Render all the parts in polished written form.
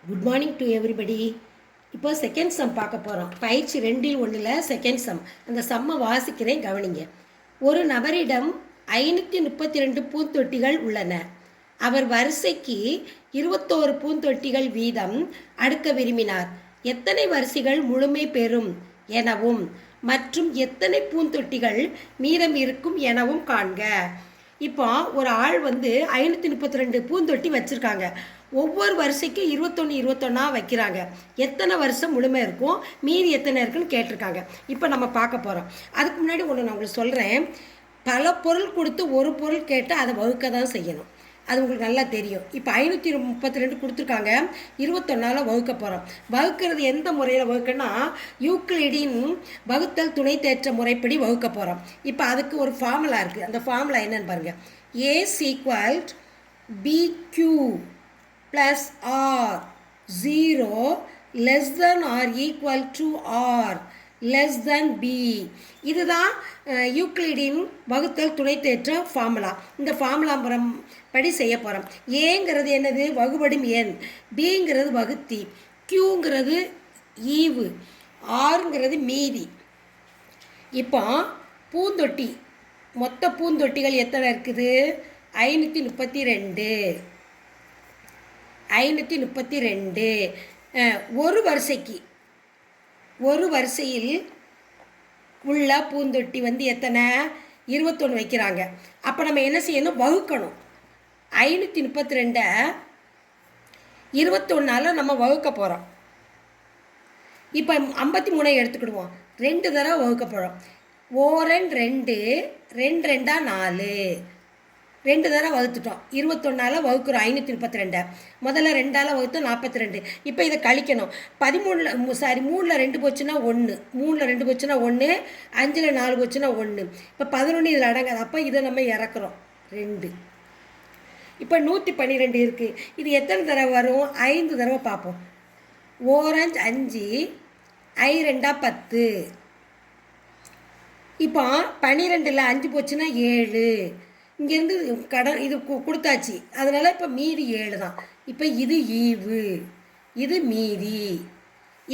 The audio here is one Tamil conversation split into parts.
Good morning to everybody. இப்போ செகண்ட் சம் பார்க்க போகிறோம். பயிற்சி 2-1 செகண்ட் சம். அந்த சம்மை வாசிக்கிறேன், கவனிங்க. ஒரு நபரிடம் 532 பூந்தொட்டிகள் உள்ளன. அவர் வரிசைக்கு 21 பூந்தொட்டிகள் வீதம் அடுக்க விரும்பினார். எத்தனை வரிசைகள் முழுமை பெறும் எனவும் மற்றும் எத்தனை பூந்தொட்டிகள் மீதம் இருக்கும் எனவும் காண்க. இப்போ ஒரு ஆள் 532 பூந்தொட்டி வச்சுருக்காங்க. ஒவ்வொரு வரிசைக்கும் 21 வைக்கிறாங்க. எத்தனை வருஷம் முழுமை இருக்கும், மீதி எத்தனை இருக்குன்னு கேட்டிருக்காங்க. இப்போ நம்ம பார்க்க போகிறோம். அதுக்கு முன்னாடி ஒன்று நான் உங்களுக்கு சொல்கிறேன். பல பொருள் கொடுத்து ஒரு பொருள் கேட்டால் அதை வகுக்க தான் செய்யணும். அது உங்களுக்கு நல்லா தெரியும். இப்போ 532 கொடுத்துருக்காங்க, 21 வகுக்க போகிறோம். வகுக்கிறது எந்த முறையில் வகுக்கன்னா, யூக்ளிடின் வகுத்தல் துணை தேற்ற முறைப்படி வகுக்க போகிறோம். இப்போ அதுக்கு ஒரு ஃபார்முலா இருக்குது. அந்த ஃபார்முலா என்னன்னு பாருங்கள். Ace equal BQ plus R 0 less than or equal to R less than B. இதுதான் யூக்ளிடின் வகுத்தல் துணை தேற்ற ஃபார்முலா. இந்த ஃபார்முலா படி செய்ய போகிறோம். ஏங்கிறது என்னது, வகுபடும் எண். பிங்கிறது வகுத்தி. கியூங்கிறது ஈவு. ஆறுங்கிறது மீதி. இப்போ பூந்தொட்டி, மொத்த பூந்தொட்டிகள் எத்தனை இருக்குது? 532. 532. ஒரு வரிசையில் உள்ள பூந்தொட்டி எத்தனை? 21 வைக்கிறாங்க. அப்போ நம்ம என்ன செய்யணும், வகுக்கணும். 532 21 நம்ம வகுக்க போகிறோம். இப்போ 53 எடுத்துக்கிடுவோம். 2 தடவை வகுக்க போகிறோம். ஓரன் 2, 2 2 4, 2 தடவை வகுத்துட்டோம். 21 வகுக்கிறோம். 532 முதல்ல 2 வகுத்தோம், 42. இப்போ இதை கழிக்கணும். 3ல் 2 போச்சுன்னா 1, 3ல் 2 போச்சுன்னா 1, 5ல் 4 போச்சுன்னா 1. இப்போ 11 இதில் அடங்காது. அப்போ இதை நம்ம இறக்குறோம் 2. இப்போ 112 இருக்குது. இது எத்தனை தடவை வரும்? 5 தடவை பார்ப்போம். ஓரஞ்சு 5, 2 10. இப்போ 12ல் 5 போச்சுன்னா 7. இங்கேருந்து கடன் இது கொடுத்தாச்சு. அதனால் இப்போ மீதி 7 தான். இப்போ இது ஈவு, இது மீதி.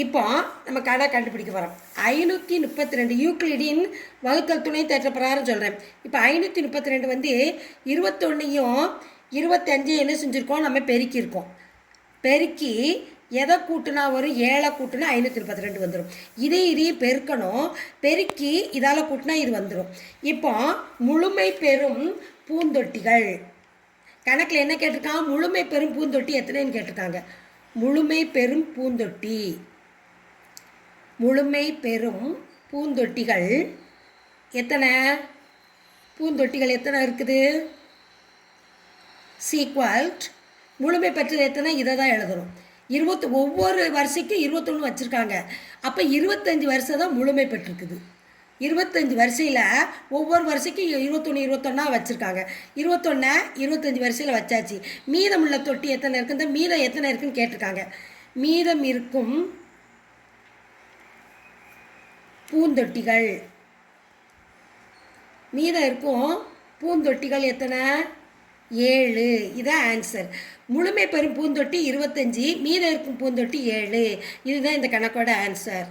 இப்போ நம்ம கடை கண்டுபிடிக்க போகிறோம். 532 யூக்ளிடின் வகுத்தல் துணை தேற்ற பிரகாரம் சொல்கிறேன். இப்போ 532 21ஐயும் 25 என்ன செஞ்சுருக்கோம், நம்ம பெருக்கியிருக்கோம். பெருக்கி எதை கூட்டினா வரும்? 7 கூட்டினா 532 வந்துடும். இதையும் பெருக்கணும். பெருக்கி இதால் கூட்டினா இது வந்துடும். இப்போ முழுமை பெறும் பூந்தொட்டிகள் கணக்கில் என்ன கேட்டிருக்காங்க? முழுமை பெறும் பூந்தொட்டி எத்தனைன்னு கேட்டிருக்காங்க. முழுமை பெறும் பூந்தொட்டிகள் எத்தனை? பூந்தொட்டிகள் எத்தனை இருக்குது? சீக்வல்ட் முழுமை பெற்றது எத்தனை? இதை தான் எழுதணும். ஒவ்வொரு வரிசைக்கும் 21 வச்சுருக்காங்க. அப்போ 25 வருஷம் தான் முழுமை பெற்றிருக்குது. 25 வரிசையில் ஒவ்வொரு வரிசைக்கும் 21 வச்சுருக்காங்க. 21 25 வரிசையில் வச்சாச்சு. மீதமுள்ள தொட்டி எத்தனை இருக்குது? மீதம் எத்தனை இருக்குதுன்னு கேட்டிருக்காங்க. மீதம் இருக்கும் பூந்தொட்டிகள், மீதம் இருக்கும் பூந்தொட்டிகள் எத்தனை? 7. இதான் ஆன்சர். முழுமை பெறும் பூந்தொட்டி 25, மீதம் இருக்கும் பூந்தொட்டி 7. இதுதான் இந்த கணக்கோட ஆன்சர்.